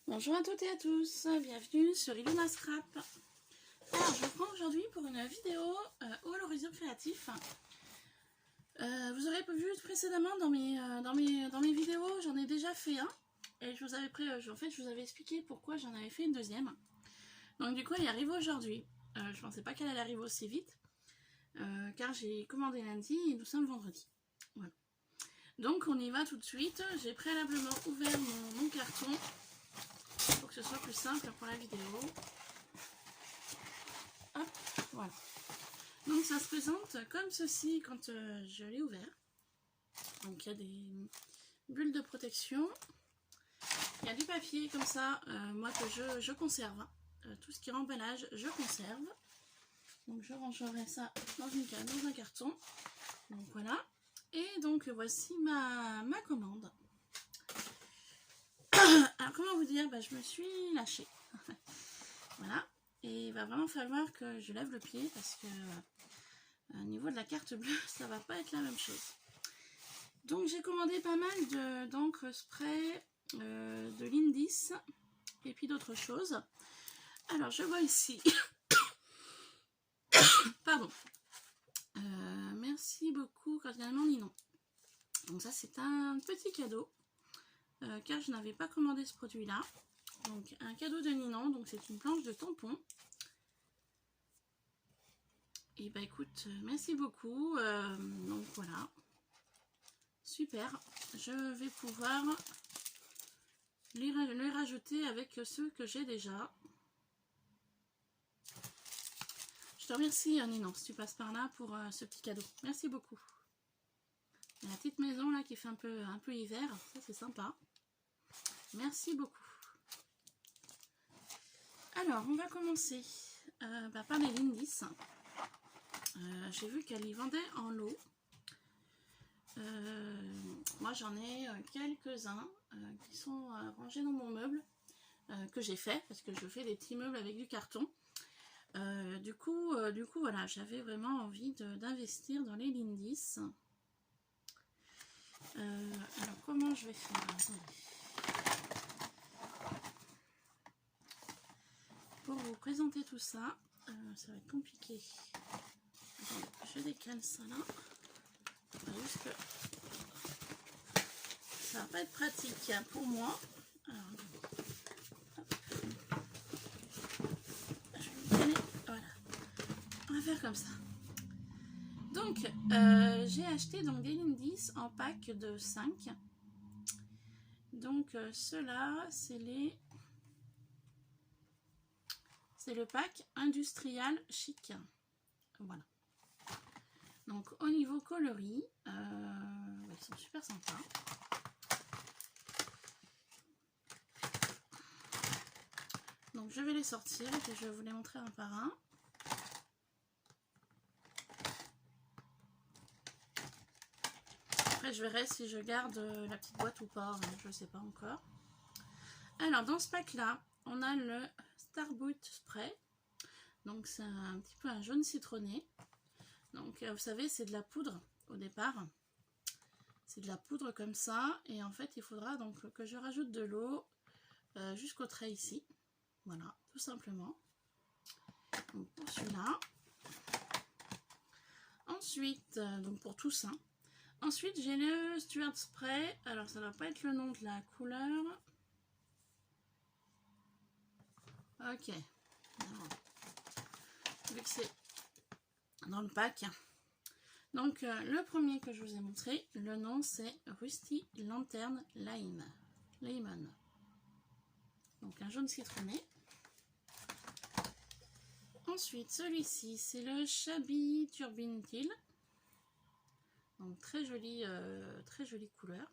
Bonjour à toutes et à tous, bienvenue sur Ilona Scrap. Alors je reprends aujourd'hui pour une vidéo au l'horizon créatif. Vous aurez vu précédemment dans mes vidéos, j'en ai déjà fait un. Et je vous avais expliqué pourquoi j'en avais fait une deuxième. Donc du coup elle arrive aujourd'hui. Je pensais pas qu'elle allait arriver aussi vite. Car j'ai commandé lundi et nous sommes vendredi. Voilà. Donc on y va tout de suite. J'ai préalablement ouvert mon carton pour que ce soit plus simple pour la vidéo. Hop, voilà. Donc ça se présente comme ceci quand je l'ai ouvert. Donc il y a des bulles de protection. Il y a du papier comme ça, moi que je conserve. Tout ce qui est emballage, je conserve. Donc je rangerai ça dans un carton. Donc voilà. Et donc voici ma commande. Alors comment vous dire, je me suis lâchée. Voilà. Et il va vraiment falloir que je lève le pied parce que au niveau de la carte bleue, ça va pas être la même chose. Donc j'ai commandé pas mal d'encre spray, de Lindis et puis d'autres choses. Alors je vois ici. Pardon. Merci beaucoup cordialement Ninon. Donc ça c'est un petit cadeau car je n'avais pas commandé ce produit là. Donc un cadeau de Ninon, donc c'est une planche de tampon. Et bah écoute, merci beaucoup. Donc voilà. Super. Je vais pouvoir les rajouter avec ceux que j'ai déjà. Je te remercie Ninon si tu passes par là pour ce petit cadeau. Merci beaucoup. La petite maison là qui fait un peu hiver, ça c'est sympa. Merci beaucoup. Alors on va commencer par les Lindis. J'ai vu qu'elle y vendait en lot. Moi j'en ai quelques-uns qui sont rangés dans mon meuble que j'ai fait parce que je fais des petits meubles avec du carton. Du coup voilà, j'avais vraiment envie d'investir dans les Lindis. Alors comment je vais faire? Attendez. Pour vous présenter tout ça, ça va être compliqué. Attendez, je décale ça là. Juste que ça va pas être pratique pour moi. Alors, je vais me caler. Voilà. On va faire comme ça. Donc, j'ai acheté donc des Lindis en pack de 5. Donc, ceux-là, c'est le pack industrial chic. Voilà. Donc, au niveau coloris, ils sont super sympas. Donc, je vais les sortir et puis je vais vous les montrer un par un. Après, je verrai si je garde la petite boîte ou pas, je ne sais pas encore. Alors, dans ce pack-là, on a le Starboot Spray. Donc, c'est un petit peu un jaune citronné. Donc, vous savez, c'est de la poudre au départ. C'est de la poudre comme ça. Et en fait, il faudra donc que je rajoute de l'eau jusqu'au trait ici. Voilà, tout simplement. Donc, pour celui-là. Ensuite, donc pour tout ça. Ensuite, j'ai le Stuart Spray. Alors, ça ne va pas être le nom de la couleur. Ok. Alors, vu que c'est dans le pack. Donc, le premier que je vous ai montré, le nom c'est Rusty Lantern Lemon. Donc, un jaune citronné. Ensuite, celui-ci, c'est le Shabby Turbine Teal. Donc, très jolie couleur.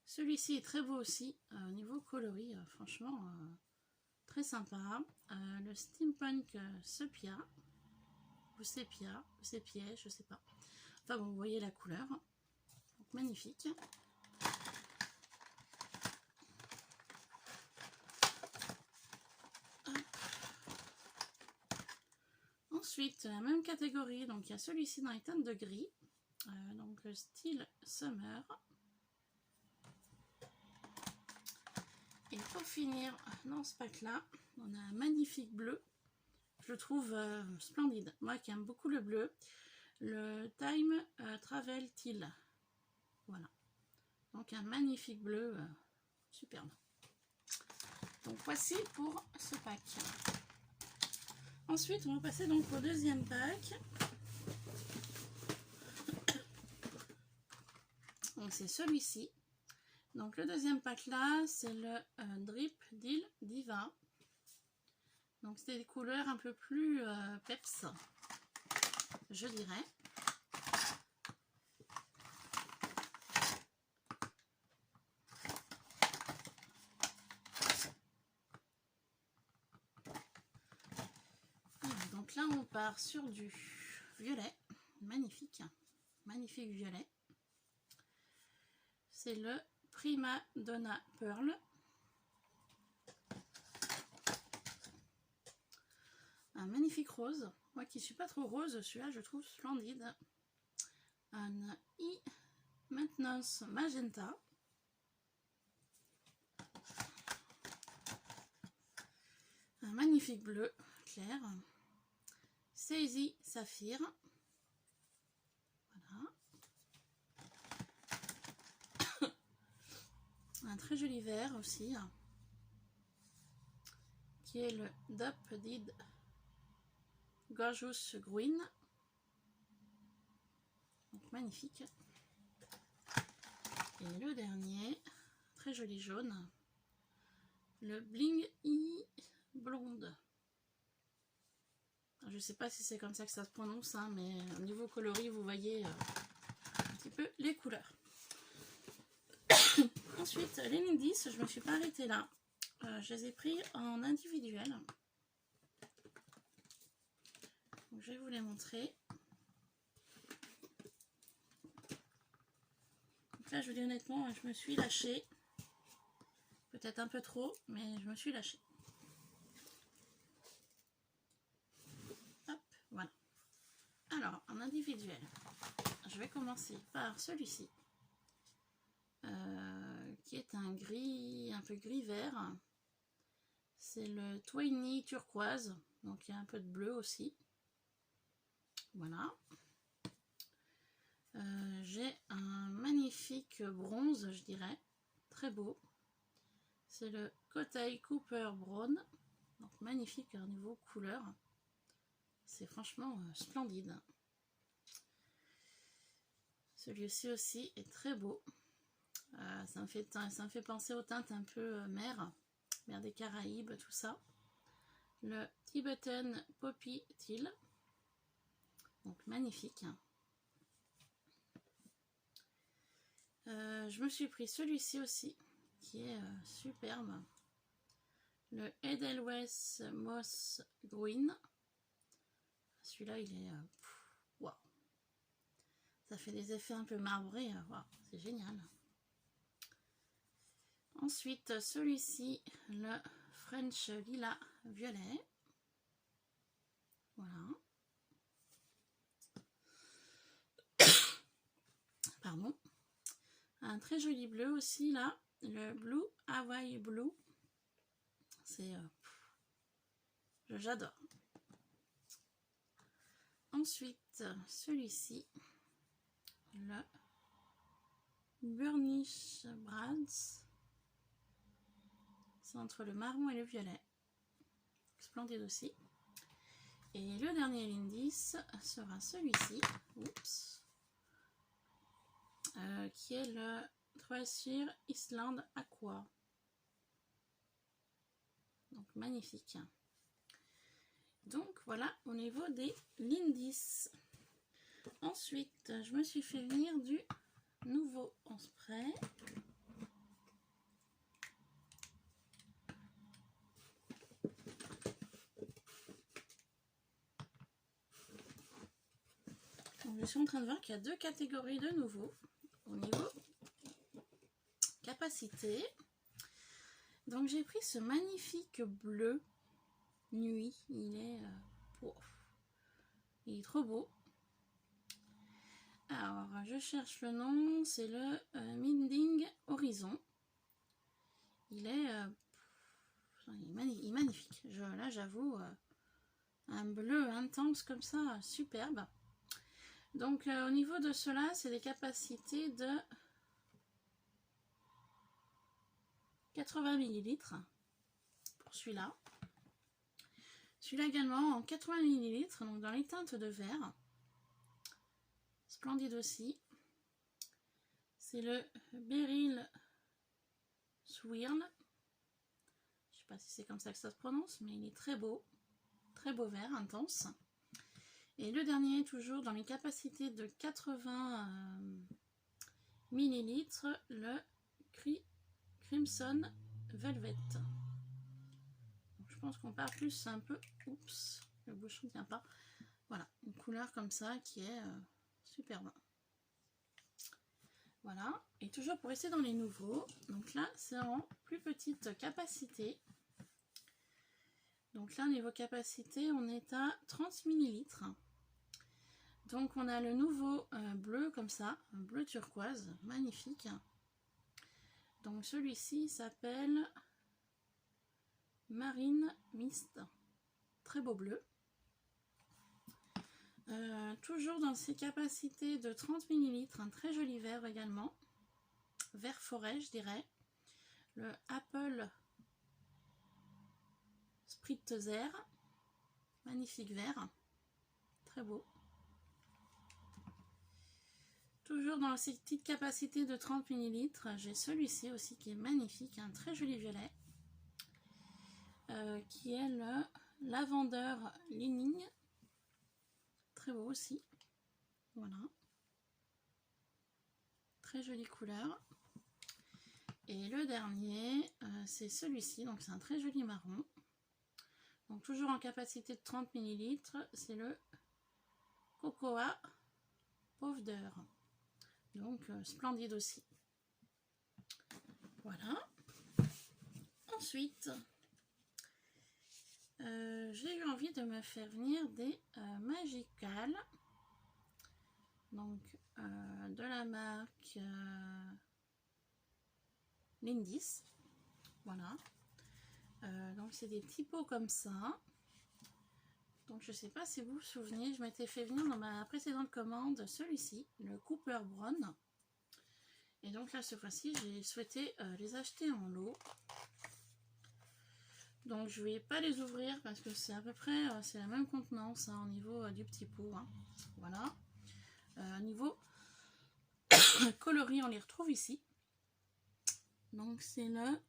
Celui-ci est très beau aussi, au niveau coloris, franchement, très sympa. Le Steampunk Sepia, ou Sepia, ou Sepia, je sais pas. Enfin bon, vous voyez la couleur. Donc, magnifique. Ensuite, la même catégorie, donc il y a celui-ci dans les teintes de gris, donc style Summer. pour finir, dans ce pack là, on a un magnifique bleu. Je le trouve splendide. Moi qui aime beaucoup le bleu. Le Time Travel Teal. Voilà. Donc un magnifique bleu. Superbe. Donc voici pour ce pack. Ensuite, on va passer donc au deuxième pack. Donc c'est celui-ci. Donc le deuxième pack là, c'est le Drip Deal Diva. Donc c'est des couleurs un peu plus peps, je dirais. Donc là on part sur du violet, magnifique, magnifique violet. C'est le Prima Donna Pearl. Un magnifique rose. Moi qui suis pas trop rose, celui-là je trouve splendide. Un E-Maintenance Magenta. Un magnifique bleu clair. Saisy Saphir. Voilà. Un très joli vert aussi. Qui est le Dop Did Gorgeous Green. Donc magnifique. Et le dernier, très joli jaune. Le Bling E Blonde. Je ne sais pas si c'est comme ça que ça se prononce, hein, mais au niveau coloris, vous voyez un petit peu les couleurs. Ensuite, les Lindis, je ne me suis pas arrêtée là. Je les ai pris en individuel. Donc, je vais vous les montrer. Donc là, je vous dis honnêtement, je me suis lâchée. Peut-être un peu trop, mais je me suis lâchée. Hop, voilà. Alors, en individuel, je vais commencer par celui-ci. Qui est un gris, un peu gris-vert. C'est le Twainy turquoise. Donc, il y a un peu de bleu aussi. Voilà. J'ai un magnifique bronze, je dirais. Très beau. C'est le Kotei Cooper Brown. Donc, magnifique au niveau couleur. C'est franchement splendide. Celui-ci aussi est très beau. Ça me fait penser aux teintes un peu mer des Caraïbes, tout ça. Le Tibetan Poppy Teal. Donc magnifique. Je me suis pris celui-ci aussi, qui est superbe. Le Edelweiss Moss Green. Celui-là, il est... wow. Ça fait des effets un peu marbrés. Wow, c'est génial. Ensuite, celui-ci, le French Lilas Violet. Voilà. Pardon. Un très joli bleu aussi, là. Le Blue Hawaii Blue. C'est... j'adore. Ensuite, celui-ci, le Burnish Brads. C'est entre le marron et le violet. Splendide aussi. Et le dernier Lindis sera celui-ci. Oups. Qui est le Troisier Island Aqua. Donc magnifique. Donc voilà au niveau des Lindis. Ensuite, je me suis fait venir du nouveau en spray. Donc, je suis en train de voir qu'il y a deux catégories de nouveaux au niveau capacité. Donc j'ai pris ce magnifique bleu nuit. Il est trop beau. Alors je cherche le nom, c'est le Minding Horizon. Il est il est magnifique. Là, j'avoue, un bleu intense comme ça, superbe. Donc, au niveau de cela, c'est des capacités de 80 ml pour celui-là. Celui-là également en 80 ml, donc dans les teintes de vert. Splendide aussi. C'est le Beryl Swirl. Je sais pas si c'est comme ça que ça se prononce, mais il est très beau vert intense. Et le dernier, toujours dans les capacités de 80 ml, le Crimson Velvet. Donc, je pense qu'on part plus un peu. Oups, le bouchon ne tient pas. Voilà, une couleur comme ça qui est superbe. Voilà, et toujours pour rester dans les nouveaux, donc là c'est en plus petite capacité. Donc là, niveau capacité, on est à 30 ml. Donc on a le nouveau bleu comme ça, un bleu turquoise, magnifique. Donc celui-ci s'appelle Marine Mist, très beau bleu. Toujours dans ses capacités de 30 ml, un très joli vert également, vert forêt je dirais, le Apple Spritzer, magnifique vert, très beau. Toujours dans ces petites capacités de 30 ml, j'ai celui-ci aussi qui est magnifique, un très joli violet, qui est le Lavender Lining, très beau aussi, voilà, très jolie couleur. Et le dernier, c'est celui-ci, donc c'est un très joli marron, donc toujours en capacité de 30 ml, c'est le Cocoa Powder, donc splendide aussi. Voilà. Ensuite, j'ai eu envie de me faire venir des Magical, donc de la marque Lindis. Voilà. Donc c'est des petits pots comme ça. Donc je sais pas si vous vous souvenez, je m'étais fait venir dans ma précédente commande celui-ci, le Cooper Brown. Et donc là cette fois-ci j'ai souhaité les acheter en lot. Donc je vais pas les ouvrir parce que c'est à peu près c'est la même contenance hein, au niveau du petit pot. Hein. Voilà. Niveau coloris on les retrouve ici. Donc c'est le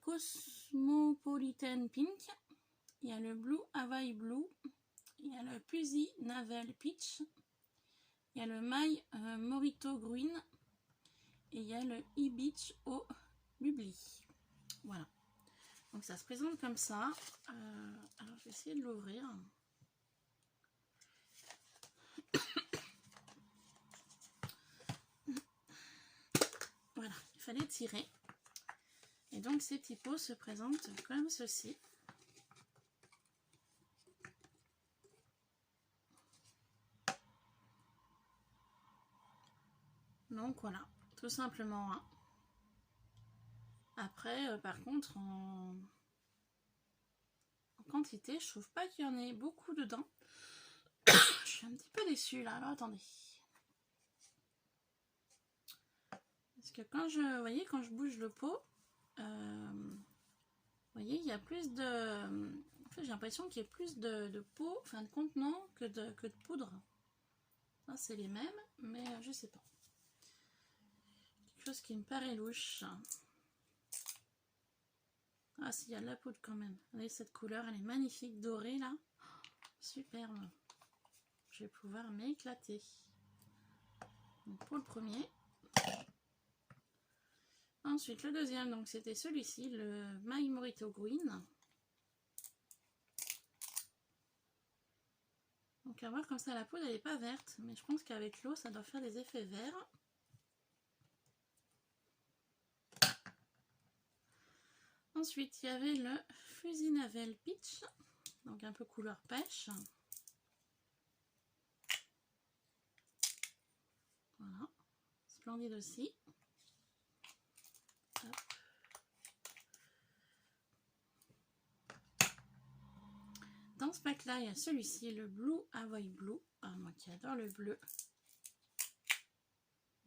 Cosmopolitan Pink. Il y a le Blue Hawaii Blue. Il y a le Pussy Navel Peach. Il y a le My Morito Green. Et il y a le E-Beach au Bubli. Voilà. Donc ça se présente comme ça. Alors je vais essayer de l'ouvrir. Voilà, il fallait tirer. Et donc ces petits pots se présentent comme ceci. Donc voilà, tout simplement. Hein. Après, par contre, en quantité, je trouve pas qu'il y en ait beaucoup dedans. Je suis un petit peu déçue là. Alors attendez. Parce que quand je, voyez, quand je bouge le pot, vous voyez, il y a plus de... En fait, j'ai l'impression qu'il y a plus de pot, enfin de contenant que de poudre. Là, c'est les mêmes, mais je sais pas. Quelque chose qui me paraît louche. Ah, s'il y a de la poudre quand même. Regardez cette couleur, elle est magnifique, dorée là. Superbe. Je vais pouvoir m'éclater. Donc pour le premier. Ensuite, le deuxième, donc c'était celui-ci, le My Morito Green. Donc à voir comme ça, la poudre elle n'est pas verte, mais je pense qu'avec l'eau, ça doit faire des effets verts. Ensuite, il y avait le Fuzzy Navel Peach, donc un peu couleur pêche. Voilà, splendide aussi. Hop. ce pack-là, il y a celui-ci, le Blue Hawaii Blue. Ah, moi qui adore le bleu.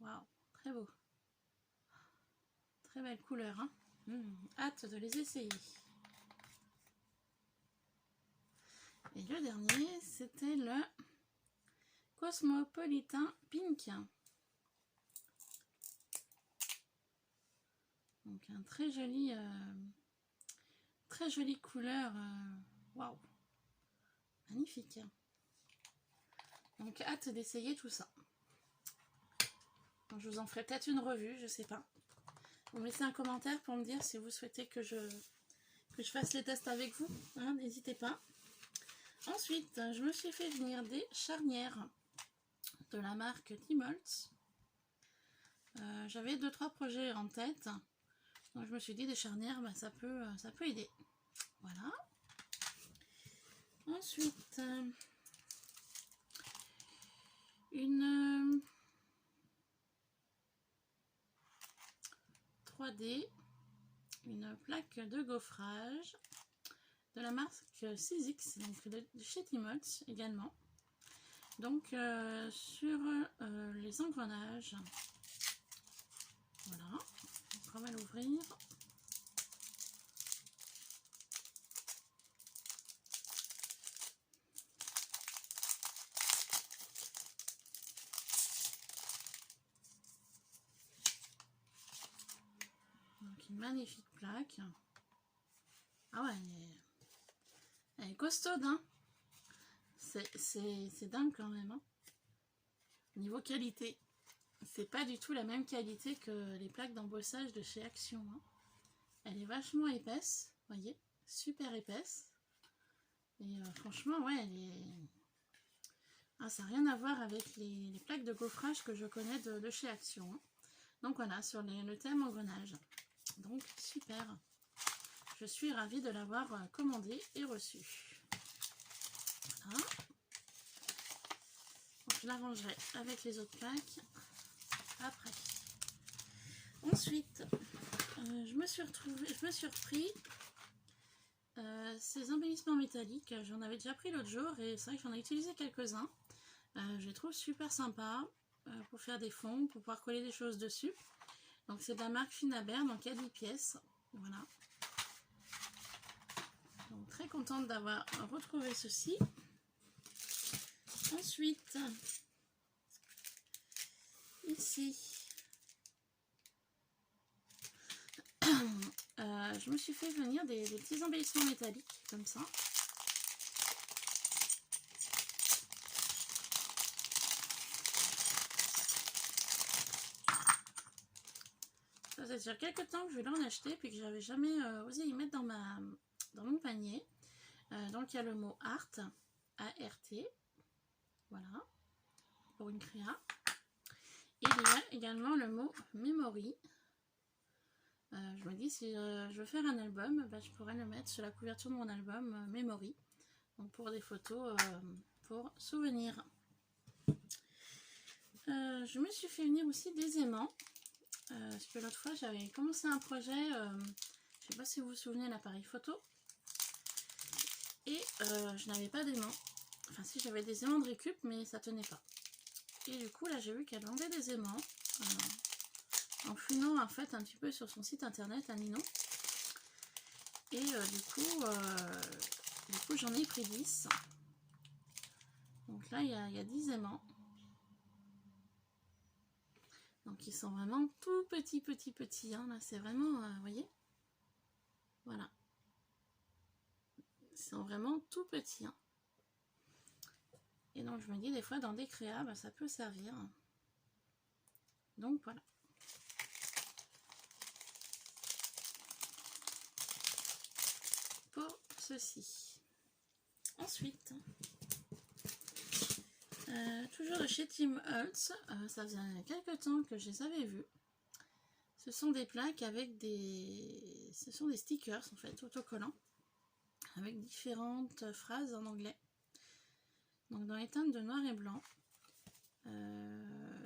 Waouh, très beau. Très belle couleur, hein. Hâte de les essayer. Et le dernier, c'était le Cosmopolitan Pink. Donc un très joli couleur. Waouh, magnifique. Donc hâte d'essayer tout ça. Donc, je vous en ferai peut-être une revue, je sais pas. Vous mettez un commentaire pour me dire si vous souhaitez que je fasse les tests avec vous, hein, n'hésitez pas. Ensuite, je me suis fait venir des charnières de la marque Tmoltz. J'avais 2-3 projets en tête, donc je me suis dit des charnières, bah, ça peut aider. Voilà. Ensuite, une 3D, une plaque de gaufrage de la marque 6X, donc de chez Tmoltz également. Donc sur les engrenages, voilà, on va l'ouvrir. Donc une magnifique plaque. Ah ouais, elle est costaude, hein. C'est dingue quand même, hein. Niveau qualité, c'est pas du tout la même qualité que les plaques d'embossage de chez Action, hein. Elle est vachement épaisse, vous voyez, super épaisse. Et franchement, ouais, elle est... Ah, ça n'a rien à voir avec les plaques de gaufrage que je connais de chez Action, hein. Donc voilà, sur le thème engrenage. Donc super. Je suis ravie de l'avoir commandé et reçu. Voilà. Donc, je la rangerai avec les autres plaques après. Ensuite, je me suis repris ces embellissements métalliques. J'en avais déjà pris l'autre jour et c'est vrai que j'en ai utilisé quelques-uns. Je les trouve super sympas pour faire des fonds, pour pouvoir coller des choses dessus. Donc c'est de la marque Finaber, donc il y a 10 pièces. Voilà. Donc très contente d'avoir retrouvé ceci. Ensuite, ici, je me suis fait venir des petits embellissements métalliques comme ça. Ça fait déjà quelques temps que je voulais en acheter puis que j'avais jamais osé y mettre dans mon panier. Donc il y a le mot Art, A-R-T, voilà, pour une créa. Et il y a également le mot Memory. Je me dis, si je veux faire un album, bah, je pourrais le mettre sur la couverture de mon album Memory. Donc pour des photos pour souvenirs. Je me suis fait venir aussi des aimants. Parce que l'autre fois, j'avais commencé un projet, je ne sais pas si vous vous souvenez, l'appareil photo. Et je n'avais pas d'aimants. Enfin si, j'avais des aimants de récup, mais ça tenait pas. Et du coup, là, j'ai vu qu'elle vendait des aimants. En fouinant en fait un petit peu sur son site internet, Ninon. Et du coup j'en ai pris 10. Donc là, il y a 10 aimants. Donc ils sont vraiment tout petits, hein. Là, c'est vraiment, vous voyez, voilà. Ils sont vraiment tout petits, hein. Et donc je me dis, des fois, dans des créas, bah, ça peut servir. Donc voilà. Pour ceci. Ensuite, toujours de chez Tmoltz, ça faisait quelques temps que je les avais vus. Ce sont des plaques avec ce sont des stickers en fait, autocollants, avec différentes phrases en anglais. Donc dans les teintes de noir et blanc.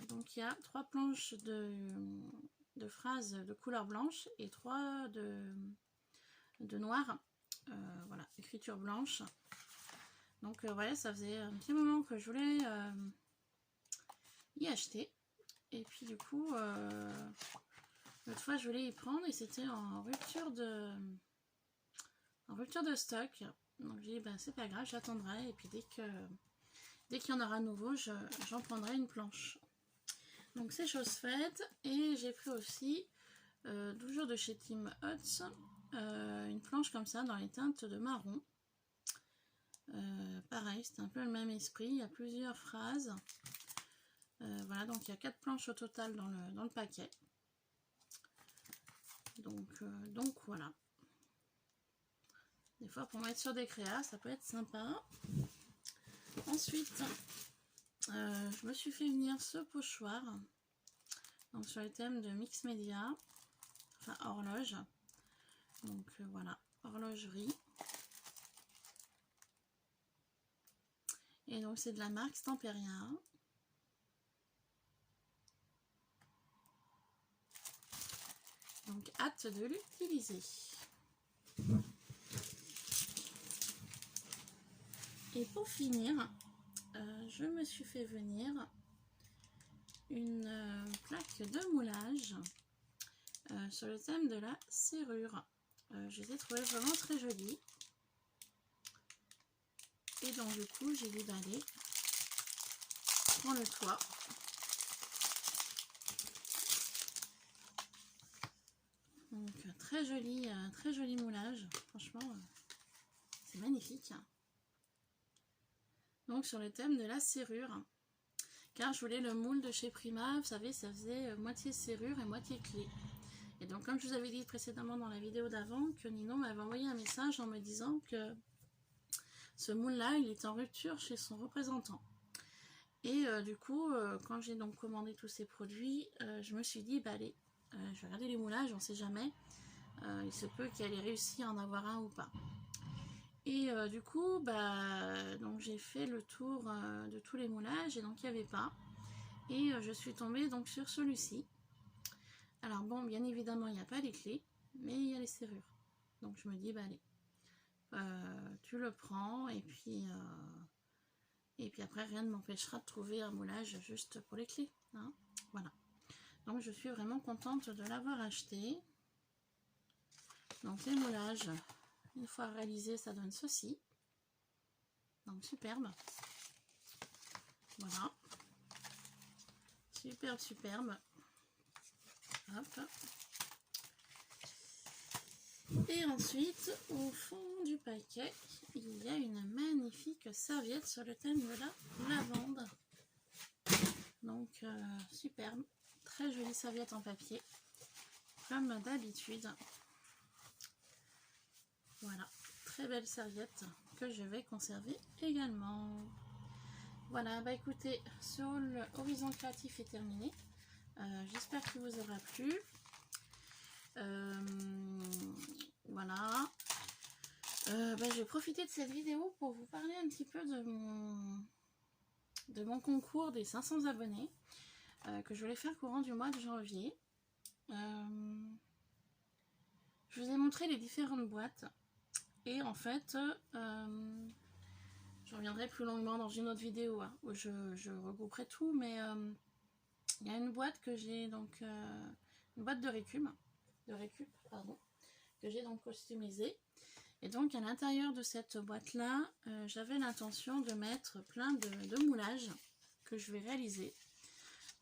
Donc il y a 3 planches de phrases de couleur blanche et 3 de noir. Voilà, écriture blanche. Donc voilà, ça faisait un petit moment que je voulais y acheter. Et puis du coup, l'autre fois je voulais y prendre et c'était en rupture de stock. Donc j'ai dit bah c'est pas grave, j'attendrai et puis dès qu'il y en aura de nouveau, j'en prendrai une planche. Donc c'est chose faite. Et j'ai pris aussi toujours de chez Tim Hutz une planche comme ça dans les teintes de marron. Pareil, c'est un peu le même esprit, il y a plusieurs phrases. Voilà, donc il y a 4 planches au total dans le paquet. Donc voilà. Des fois pour mettre sur des créas, ça peut être sympa. Ensuite, je me suis fait venir ce pochoir. Donc sur le thème de mix média, enfin horloge. Donc voilà, horlogerie. Et donc c'est de la marque Stamperia. Donc hâte de l'utiliser. Et pour finir, je me suis fait venir une plaque de moulage sur le thème de la serrure. Je les ai trouvées vraiment très jolies. Et donc du coup, j'ai dit d'aller prendre le toit. Donc très joli moulage. Franchement, c'est magnifique. Donc sur le thème de la serrure. Car je voulais le moule de chez Prima, vous savez, ça faisait moitié serrure et moitié clé. Et donc comme je vous avais dit précédemment dans la vidéo d'avant, que Ninon m'avait envoyé un message en me disant que ce moule là, il est en rupture chez son représentant. Et du coup, quand j'ai donc commandé tous ces produits, je me suis dit, bah allez, je vais regarder les moulages, on sait jamais. Il se peut qu'elle ait réussi à en avoir un ou pas. Et du coup, bah, donc j'ai fait le tour de tous les moulages et donc il n'y avait pas. Et je suis tombée donc sur celui-ci. Alors bon, bien évidemment, il n'y a pas les clés, mais il y a les serrures. Donc je me dis, bah allez, tu le prends et puis après, rien ne m'empêchera de trouver un moulage juste pour les clés. Hein, voilà. Donc je suis vraiment contente de l'avoir acheté. Donc les moulages, une fois réalisés, ça donne ceci. Donc superbe. Voilà. Superbe. Hop. Et ensuite, au fond du paquet, il y a une magnifique serviette sur le thème de la lavande. Donc superbe. Très jolie serviette en papier. Comme d'habitude. Voilà. Très belle serviette que je vais conserver également. Voilà, bah écoutez, ce haul Horizon Créatif est terminé. J'espère qu'il vous aura plu. Voilà. Bah, je vais profiter de cette vidéo pour vous parler un petit peu de mon concours des 500 abonnés que je voulais faire courant du mois de janvier. Je vous ai montré les différentes boîtes et en fait je reviendrai plus longuement dans une autre vidéo hein, où je regrouperai tout, mais il y a une boîte que j'ai donc une boîte de récup pardon, que j'ai donc customisée. Et donc à l'intérieur de cette boîte là, j'avais l'intention de mettre plein de moulages que je vais réaliser.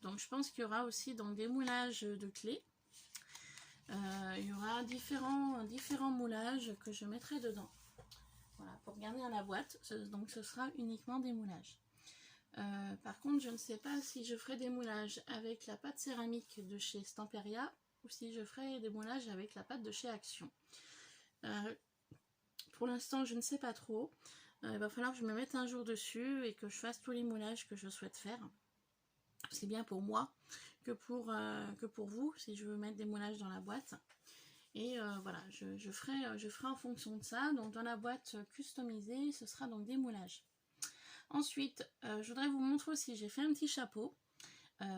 Donc je pense qu'il y aura aussi donc des moulages de clés. Il y aura différents moulages que je mettrai dedans. Voilà, pour garder dans la boîte, donc ce sera uniquement des moulages. Par contre, je ne sais pas si je ferai des moulages avec la pâte céramique de chez Stamperia ou si je ferai des moulages avec la pâte de chez Action. Pour l'instant, je ne sais pas trop. Il va falloir que je me mette un jour dessus et que je fasse tous les moulages que je souhaite faire. C'est bien pour moi que pour vous, si je veux mettre des moulages dans la boîte. Et voilà, je ferai en fonction de ça. Donc dans la boîte customisée, ce sera donc des moulages. Ensuite, je voudrais vous montrer aussi, j'ai fait un petit chapeau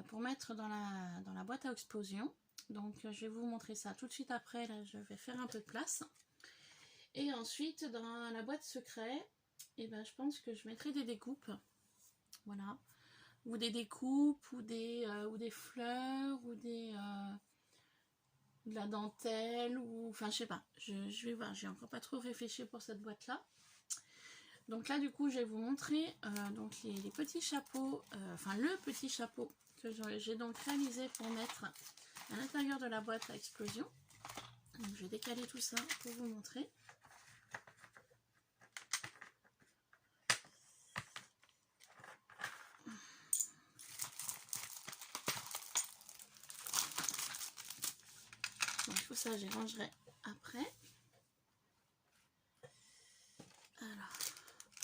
pour mettre dans la boîte à explosion. Donc je vais vous montrer ça tout de suite après. Là, je vais faire un peu de place. Et ensuite, dans la boîte secret, et ben je pense que je mettrai des découpes, voilà, ou des découpes, ou des fleurs, ou de la dentelle, ou enfin je sais pas, je vais voir, j'ai encore pas trop réfléchi pour cette boîte là. Donc là du coup je vais vous montrer donc les petits chapeaux, enfin le petit chapeau que j'ai donc réalisé pour mettre à l'intérieur de la boîte à explosion. Donc je vais décaler tout ça pour vous montrer. Donc tout ça, j'y rangerai après. Alors,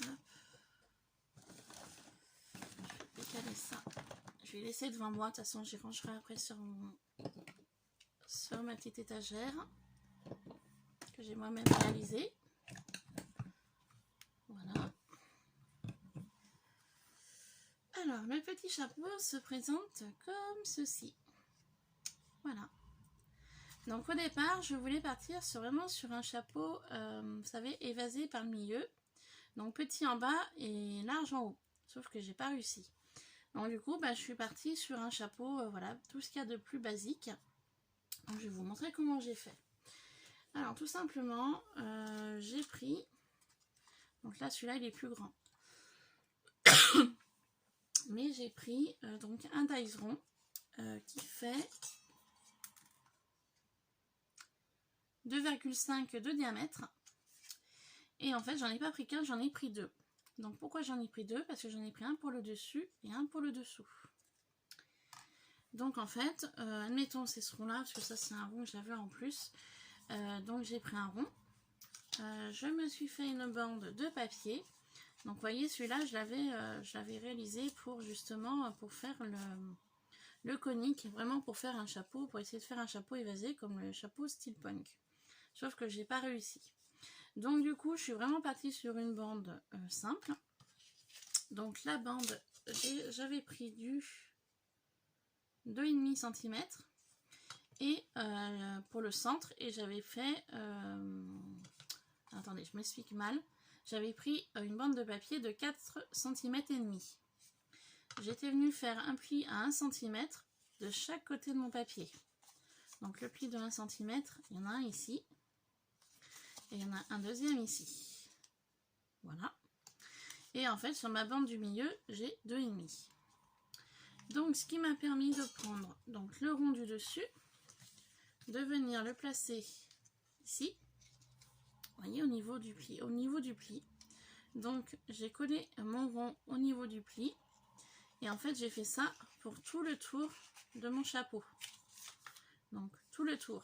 hop. Je vais décaler ça. Je vais laisser devant moi. De toute façon, j'y rangerai après sur ma petite étagère que j'ai moi-même réalisée. Voilà. Alors, le petit chapeau se présente comme ceci. Voilà. Donc au départ, je voulais partir vraiment sur un chapeau, vous savez, évasé par le milieu. Donc petit en bas et large en haut. Sauf que j'ai pas réussi. Donc du coup, je suis partie sur un chapeau, voilà, tout ce qu'il y a de plus basique. Donc je vais vous montrer comment j'ai fait. Alors tout simplement, j'ai pris, donc là celui-là il est plus grand. Mais j'ai pris donc un dies rond qui fait 2,5 de diamètre. Et en fait, j'en ai pas pris qu'un, j'en ai pris deux. Donc pourquoi j'en ai pris deux? Parce que j'en ai pris un pour le dessus et un pour le dessous. Donc en fait, admettons c'est ce rond-là, parce que ça c'est un rond que j'avais en plus. Donc j'ai pris un rond. Je me suis fait une bande de papier. Donc vous voyez, celui-là, je l'avais réalisé pour justement pour faire le conique, vraiment pour faire un chapeau, pour essayer de faire un chapeau évasé comme le chapeau steampunk. Sauf que j'ai pas réussi. Donc du coup, je suis vraiment partie sur une bande simple. Donc la bande, j'avais pris du 2,5 cm et pour le centre, et j'avais fait... attendez, je m'explique mal. J'avais pris une bande de papier de 4 cm et demi. J'étais venue faire un pli à 1 cm de chaque côté de mon papier. Donc le pli de 1 cm, il y en a un ici. Et il y en a un deuxième ici. Voilà. Et en fait, sur ma bande du milieu, j'ai 2,5. Donc, ce qui m'a permis de prendre donc, le rond du dessus, de venir le placer ici. Vous voyez, au niveau du pli. Donc, j'ai collé mon rond au niveau du pli. Et en fait, j'ai fait ça pour tout le tour de mon chapeau. Donc, tout le tour.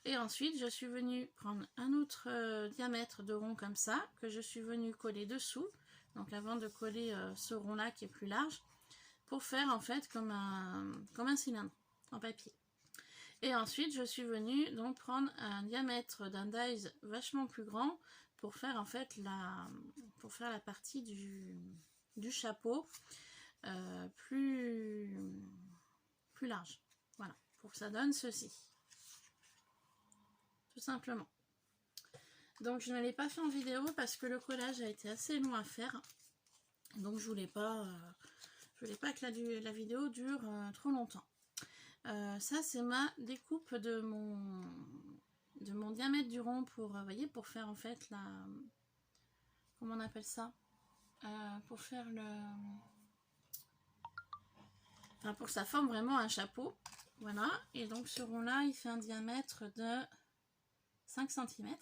Et ensuite, je suis venue prendre un autre diamètre de rond comme ça, que je suis venue coller dessous. Donc avant de coller ce rond-là qui est plus large, pour faire en fait comme un cylindre en papier. Et ensuite, je suis venue donc prendre un diamètre d'un dies vachement plus grand pour faire en fait la partie du chapeau plus large. Voilà, pour que ça donne ceci. Tout simplement. Donc je ne l'ai pas fait en vidéo parce que le collage a été assez long à faire. Donc je voulais pas que la vidéo dure trop longtemps. Ça c'est ma découpe de mon diamètre du rond pour, voyez, pour faire en fait la... Comment on appelle ça, pour faire le... Enfin pour que ça forme vraiment un chapeau. Voilà. Et donc ce rond là il fait un diamètre de 5 cm.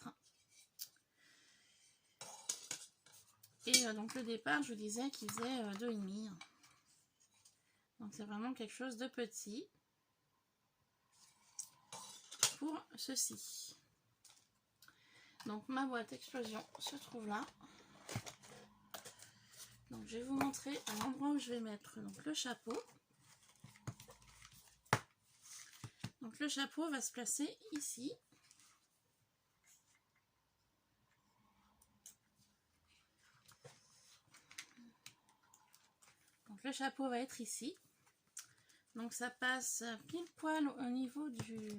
Et donc le départ, je vous disais qu'il faisait 2,5. Donc c'est vraiment quelque chose de petit pour ceci. Donc ma boîte explosion se trouve là. Donc je vais vous montrer à l'endroit où je vais mettre donc, le chapeau. Donc le chapeau va se placer ici. Donc le chapeau va être ici. Donc ça passe pile poil au niveau du...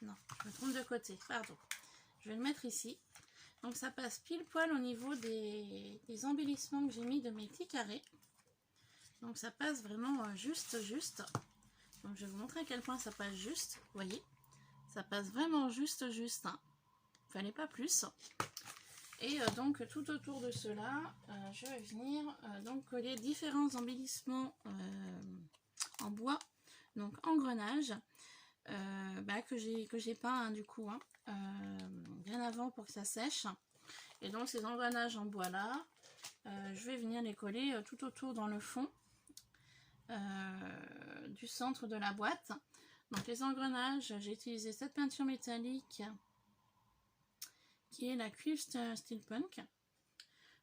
Non, je me trompe de côté, pardon. Je vais le mettre ici. Donc ça passe pile poil au niveau des embellissements que j'ai mis de mes petits carrés. Donc ça passe vraiment juste. Donc je vais vous montrer à quel point ça passe juste. Vous voyez, ça passe vraiment juste. Hein. Fallait pas plus. Et donc tout autour de cela, je vais venir donc coller différents embellissements en bois, donc engrenages, que j'ai peint hein, du coup, hein, bien avant pour que ça sèche. Et donc ces engrenages en bois là, je vais venir les coller tout autour dans le fond du centre de la boîte. Donc les engrenages, j'ai utilisé cette peinture métallique qui est la cuivre steelpunk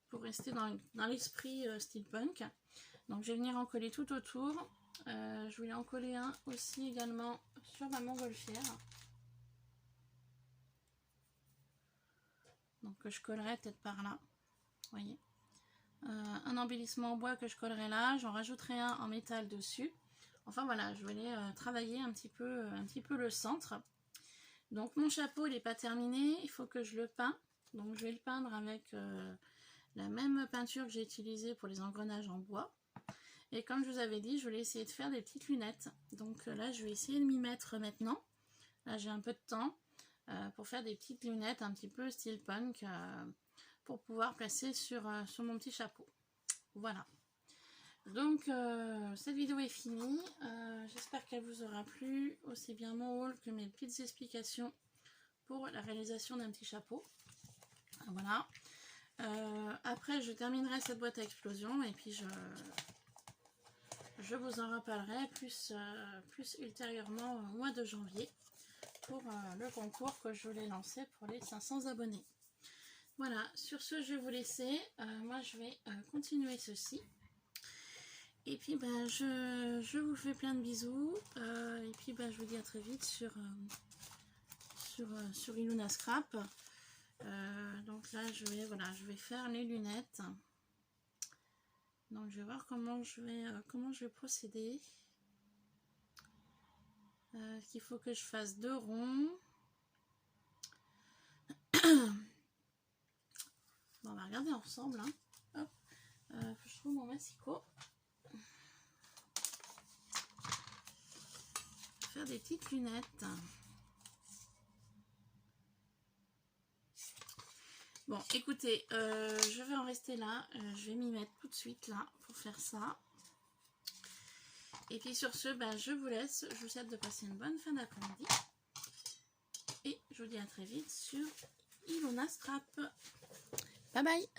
pour rester dans l'esprit steelpunk. Donc je vais venir en coller tout autour. Je voulais en coller un aussi également sur ma montgolfière. Donc que je collerai peut-être par là. Vous voyez. Un embellissement en bois que je collerai là. J'en rajouterai un en métal dessus. Enfin voilà, je voulais travailler un petit peu le centre. Donc mon chapeau il n'est pas terminé. Il faut que je le peins. Donc je vais le peindre avec la même peinture que j'ai utilisée pour les engrenages en bois. Et comme je vous avais dit, je voulais essayer de faire des petites lunettes. Donc là, je vais essayer de m'y mettre maintenant. Là, j'ai un peu de temps pour faire des petites lunettes un petit peu steelpunk pour pouvoir placer sur mon petit chapeau. Voilà. Donc, cette vidéo est finie. J'espère qu'elle vous aura plu, aussi bien mon haul que mes petites explications pour la réalisation d'un petit chapeau. Voilà. Après, je terminerai cette boîte à explosion et puis je vous en reparlerai plus ultérieurement au mois de janvier pour le concours que je voulais lancer pour les 500 abonnés. Voilà, sur ce, je vais vous laisser. Moi, je vais continuer ceci. Et puis, je vous fais plein de bisous. Et puis, je vous dis à très vite sur Iluna Scrap. Donc là, je vais faire les lunettes. Donc je vais voir comment je vais procéder. Il faut que je fasse 2 ronds. Bon, on va regarder ensemble. Hein. Hop. Je trouve mon massicot. Faire des petites lunettes. Bon, écoutez, je vais en rester là. Je vais m'y mettre tout de suite là pour faire ça. Et puis sur ce, je vous laisse. Je vous souhaite de passer une bonne fin d'après-midi. Et je vous dis à très vite sur Iluna Scrap. Bye bye!